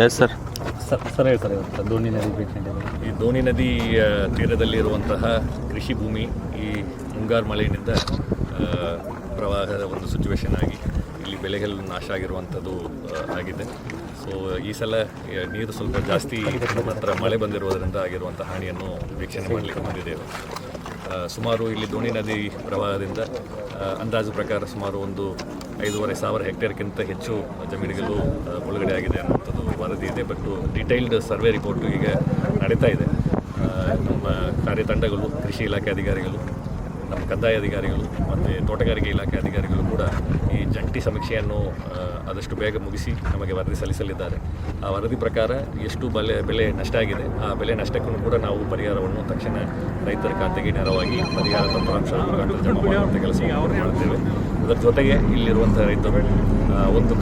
Yes sir. Sir ಹೇಳ್ತಾರೆ ಇವತ್ತು ದೋಣಿ ನದಿ ಭೇಟಿ. ಈ ದೋಣಿ ನದಿ ತೀರದಲ್ಲಿರುವಂತಹ ಕೃಷಿ ಭೂಮಿ ಈ ಮುಂಗಾರು ಮಳೆಯಿಂದ ಪ್ರವಾಹದ ಒಂದು ಸಿಚುವೇಶನ್ ಆಗಿ ಇಲ್ಲಿ ಬೆಳೆಗಳು ನಾಶ ಆಗಿರುವಂಥದ್ದು ಆಗಿದೆ. ಸೊ ಈ ಸಲ ನೀರು ಸ್ವಲ್ಪ ಜಾಸ್ತಿ ನಮ್ಮ ಹತ್ರ ಮಳೆ ಬಂದಿರುವುದರಿಂದ ಆಗಿರುವಂಥ ಹಾನಿಯನ್ನು ವೀಕ್ಷಣೆ ಮಾಡಲಿಕ್ಕೆ ಬಂದಿದ್ದೇವೆ. ಸುಮಾರು ಇಲ್ಲಿ ದೋಣಿ ನದಿ ಪ್ರವಾಹದಿಂದ ಅಂದಾಜು ಪ್ರಕಾರ ಸುಮಾರು ಒಂದು 5,500 ಹೆಕ್ಟೇರ್ಗಿಂತ ಹೆಚ್ಚು ಜಮೀನುಗಳು ಮುಳುಗಡೆ ಆಗಿದೆ ಅನ್ನುವಂಥದ್ದು ವರದಿ ಇದೆ. ಬಟ್ ಡೀಟೈಲ್ಡ್ ಸರ್ವೆ ರಿಪೋರ್ಟು ಈಗ ನಡೀತಾ ಇದೆ. ನಮ್ಮ ಕಾರ್ಯತಂಡಗಳು, ಕೃಷಿ ಇಲಾಖೆ ಅಧಿಕಾರಿಗಳು, ನಮ್ಮ ಕಂದಾಯ ಅಧಿಕಾರಿಗಳು ಮತ್ತು ತೋಟಗಾರಿಕೆ ಇಲಾಖೆ ಅಧಿಕಾರಿಗಳು ಕೂಡ ಈ ಜಂಟಿ ಸಮೀಕ್ಷೆಯನ್ನು ಆದಷ್ಟು ಬೇಗ ಮುಗಿಸಿ ನಮಗೆ ವರದಿ ಸಲ್ಲಿಸಲಿದ್ದಾರೆ. ಆ ವರದಿ ಪ್ರಕಾರ ಎಷ್ಟು ಬೆಳೆ ನಷ್ಟ ಆಗಿದೆ, ಆ ಬೆಳೆ ನಷ್ಟಕ್ಕೂ ಕೂಡ ನಾವು ಪರಿಹಾರವನ್ನು ತಕ್ಷಣ ರೈತರ ಖಾತೆಗೆ ನೇರವಾಗಿ ಪರಿಹಾರ ತಂತ್ರಾಂಶದ ಮುಖಾಂತರ ಜಮಾ ಮಾಡುವಂಥ ಕೆಲಸವನ್ನು ಮಾಡ್ತೇವೆ. ಅದರ ಜೊತೆಗೆ ಇಲ್ಲಿರುವಂಥ ರೈತರು ಒಂದು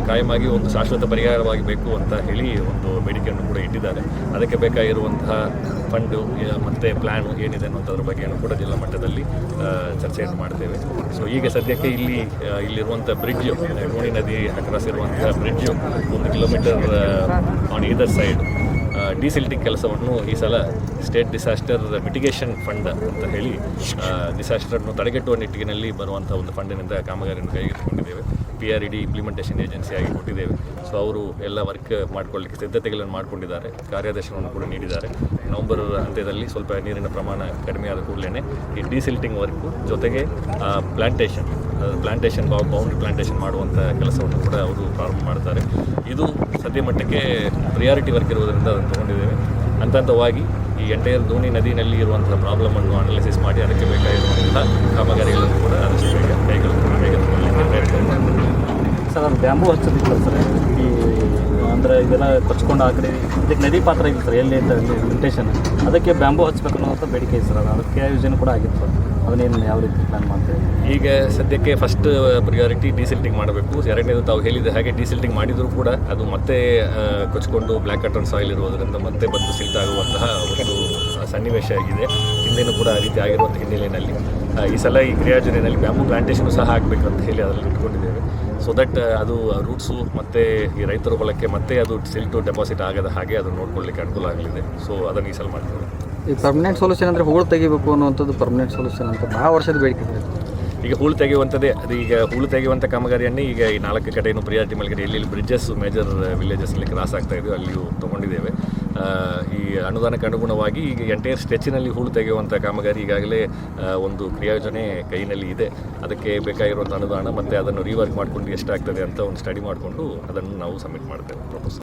ಕಾಯಮಾಗಿ ಒಂದು ಶಾಶ್ವತ ಪರಿಹಾರವಾಗಿ ಬೇಕು ಅಂತ ಹೇಳಿ ಒಂದು ಬೇಡಿಕೆಯನ್ನು ಕೂಡ ಇಟ್ಟಿದ್ದಾರೆ. ಅದಕ್ಕೆ ಬೇಕಾಗಿರುವಂತಹ ಫಂಡು ಮತ್ತು ಪ್ಲ್ಯಾನು ಏನಿದೆ ಅನ್ನೋದ್ರ ಬಗ್ಗೆಯೂ ಕೂಡ ಜಿಲ್ಲಾ ಮಟ್ಟದಲ್ಲಿ ಚರ್ಚೆಯನ್ನು ಮಾಡ್ತೇವೆ. ಸೊ ಈಗ ಸದ್ಯಕ್ಕೆ ಇಲ್ಲಿರುವಂಥ ಬ್ರಿಡ್ಜ್, ದೋಣಿ ನದಿ ಅಕ್ರಾಸ್ ಇರುವಂತಹ bridge 1 kilometre on either side desilting ಕೆಲಸವನ್ನು ಈ ಸಲ ಸ್ಟೇಟ್ ಡಿಸಾಸ್ಟರ್ ಮಿಟಿಗೇಷನ್ ಫಂಡ್ ಅಂತ ಹೇಳಿ ಡಿಸಾಸ್ಟರನ್ನು ತಡೆಗಟ್ಟುವ ನಿಟ್ಟಿನಲ್ಲಿ ಬರುವಂಥ ಒಂದು ಫಂಡಿನಿಂದ ಕಾಮಗಾರಿಯನ್ನು ಕೈಗೆತ್ತಿಕೊಂಡಿದ್ದೇವೆ. PRED ಇಂಪ್ಲಿಮೆಂಟೇಷನ್ ಏಜೆನ್ಸಿಯಾಗಿ ಕೊಟ್ಟಿದ್ದೇವೆ. ಸೊ ಅವರು ಎಲ್ಲ ವರ್ಕ್ ಮಾಡ್ಕೊಳ್ಳಿಕ್ಕೆ ಸಿದ್ಧತೆಗಳನ್ನು ಮಾಡಿಕೊಂಡಿದ್ದಾರೆ. ಕಾರ್ಯಾದೇಶವನ್ನು ಕೂಡ ನೀಡಿದ್ದಾರೆ. ನವೆಂಬರ್ ಅಂತ್ಯದಲ್ಲಿ ಸ್ವಲ್ಪ ನೀರಿನ ಪ್ರಮಾಣ ಕಡಿಮೆ ಆದ ಕೂಡಲೇ ಈ ಡಿಸಿಲ್ಟಿಂಗ್ ವರ್ಕು ಜೊತೆಗೆ ಪ್ಲಾಂಟೇಷನ್ ಬೌಂಡ್ರಿ ಪ್ಲಾಂಟೇಷನ್ ಮಾಡುವಂಥ ಕೆಲಸವನ್ನು ಕೂಡ ಅವರು ಪ್ರಾರಂಭ ಮಾಡ್ತಾರೆ. ಇದು ಸದ್ಯ ಮಟ್ಟಕ್ಕೆ ಪ್ರಿಯಾರಿಟಿ ವರ್ಕ್ ಇರುವುದರಿಂದ ಅದನ್ನು ತೊಗೊಂಡಿದ್ದೇವೆ. ಹಂತವಾಗಿ ಈ ಎಂಟೈರ್ ದೋಣಿ ನದಿಯಲ್ಲಿ ಇರುವಂಥ ಪ್ರಾಬ್ಲಮನ್ನು ಅನಾಲಿಸಿಸ್ ಮಾಡಿ ಅದಕ್ಕೆ ಬೇಕಾಗಿರುವಂಥ ಕಾಮಗಾರಿಗಳನ್ನು ಕೂಡ ಆದಷ್ಟು ಬೇಗ ಸರ್ ಅದು ಬ್ಯಾಂಬೂ ಹಚ್ಚೋದಿಲ್ಲ ಸರ್. ಈ ಅಂದರೆ ಇದೆಲ್ಲ ಕೊಚ್ಕೊಂಡು ಆ ಕಡೆ ಇದಕ್ಕೆ ನದಿ ಪಾತ್ರ ಇಲ್ಲ ಸರ್ ಎಲ್ಲಿ ಅಂತ ಲಿಮಿಟೇಷನ್, ಅದಕ್ಕೆ ಬ್ಯಾಂಬೂ ಹಚ್ಚಬೇಕು ಅನ್ನೋಂಥ ಬೇಡಿಕೆ ಇದೆ ಸರ್. ಅದಕ್ಕೆ ಯೋಜನೆ ಕೂಡ ಆಗಿತ್ತು ಸರ್. ಅದನ್ನೇನು ಯಾವ ರೀತಿ ಪ್ಲ್ಯಾನ್ ಮಾಡ್ತೇವೆ? ಈಗ ಸದ್ಯಕ್ಕೆ ಫಸ್ಟ್ ಪ್ರಿಯಾರಿಟಿ ಡಿಸಿಲ್ಟಿಂಗ್ ಮಾಡಬೇಕು. ಎರಡನೇದು ತಾವು ಹೇಳಿದ ಹಾಗೆ ಡಿಸಿಲ್ಟಿಂಗ್ ಮಾಡಿದರೂ ಕೂಡ ಅದು ಮತ್ತೆ ಕೊಚ್ಕೊಂಡು ಬ್ಲ್ಯಾಕ್ ಕಾಟನ್ ಸಾಯಿಲ್ ಇರುವುದರಿಂದ ಮತ್ತೆ ಬಂದು ಸಿಲ್ಟ್ ಆಗುವಂತಹ ಒಂದು ಸನ್ನಿವೇಶ ಆಗಿದೆ. ಹಿಂದೆನೂ ಕೂಡ ಆ ರೀತಿ ಆಗಿರುವಂಥ ಹಿನ್ನೆಲೆಯಲ್ಲಿ ಈ ಸಲ ಈ ಕ್ರಿಯಾಯೋಜನೆಯಲ್ಲಿ ಬ್ಯಾಂಬೂ ಪ್ಲಾಂಟೇಷನು ಸಹ ಆಗಬೇಕು ಅಂತ ಹೇಳಿ ಅದರಲ್ಲಿ ಇಟ್ಕೊಂಡಿದ್ದೇವೆ. ಸೊ ದಟ್ ಅದು ರೂಟ್ಸು ಮತ್ತು ಈ ರೈತರ ಹೊಲಕ್ಕೆ ಮತ್ತೆ ಅದು ಸಿಲ್ಟು ಡೆಪಾಸಿಟ್ ಆಗದ ಹಾಗೆ ಅದನ್ನು ನೋಡ್ಕೊಳ್ಳಿಕ್ಕೆ ಅನುಕೂಲ ಆಗಲಿದೆ. ಸೊ ಅದನ್ನು ಈ ಸಲ ಮಾಡ್ತೇವೆ. ಈ ಪರ್ಮನೆಂಟ್ ಸೊಲ್ಯೂಷನ್ ಅಂದರೆ ಹೂಳು ತೆಗಿಬೇಕು ಅನ್ನುವಂಥದ್ದು ಪರ್ಮನೆಂಟ್ ಸೊಲ್ಯೂಷನ್ ಅಂತ ಭಾಳ ವರ್ಷದ ಬೇಡಿಕೆ ಇದೆ. ಈಗ ಹೂಳು ತೆಗೆಯುವಂಥದ್ದೇ ಅದು. ಈಗ ಹೂಳು ತೆಗೆಯುವಂಥ ಕಾಮಗಾರಿಯನ್ನೇ ಈಗ ಈ 4 ಕಡೆಯೂ ಪ್ರಿಯಾರಿಟಿ ಮೇಲೆ ಎಲ್ಲಿ ಬ್ರಿಡ್ಜಸ್ ಮೇಜರ್ ವಿಲೇಜಸ್ನಲ್ಲಿ ಕ್ರಾಸ್ ಆಗ್ತಾ ಇದೆಯೋ ಅಲ್ಲಿಯೂ ತೊಗೊಂಡಿದ್ದೇವೆ. ಈ ಅನುದಾನಕ್ಕೆ ಅನುಗುಣವಾಗಿ ಈಗ ಎಂಟೈರ್ ಸ್ಟೆಚ್ನಲ್ಲಿ ಹೂಳು ತೆಗೆಯುವಂಥ ಕಾಮಗಾರಿ ಈಗಾಗಲೇ ಒಂದು ಕ್ರಿಯಾಯೋಜನೆ ಕೈನಲ್ಲಿ ಇದೆ. ಅದಕ್ಕೆ ಬೇಕಾಗಿರುವಂಥ ಅನುದಾನ ಮತ್ತು ಅದನ್ನು ರೀವರ್ಕ್ ಮಾಡಿಕೊಂಡು ಎಷ್ಟಾಗ್ತದೆ ಅಂತ ಒಂದು ಸ್ಟಡಿ ಮಾಡಿಕೊಂಡು ಅದನ್ನು ನಾವು ಸಬ್ಮಿಟ್ ಮಾಡ್ತೇವೆ ಪ್ರಪೋಸಲ್.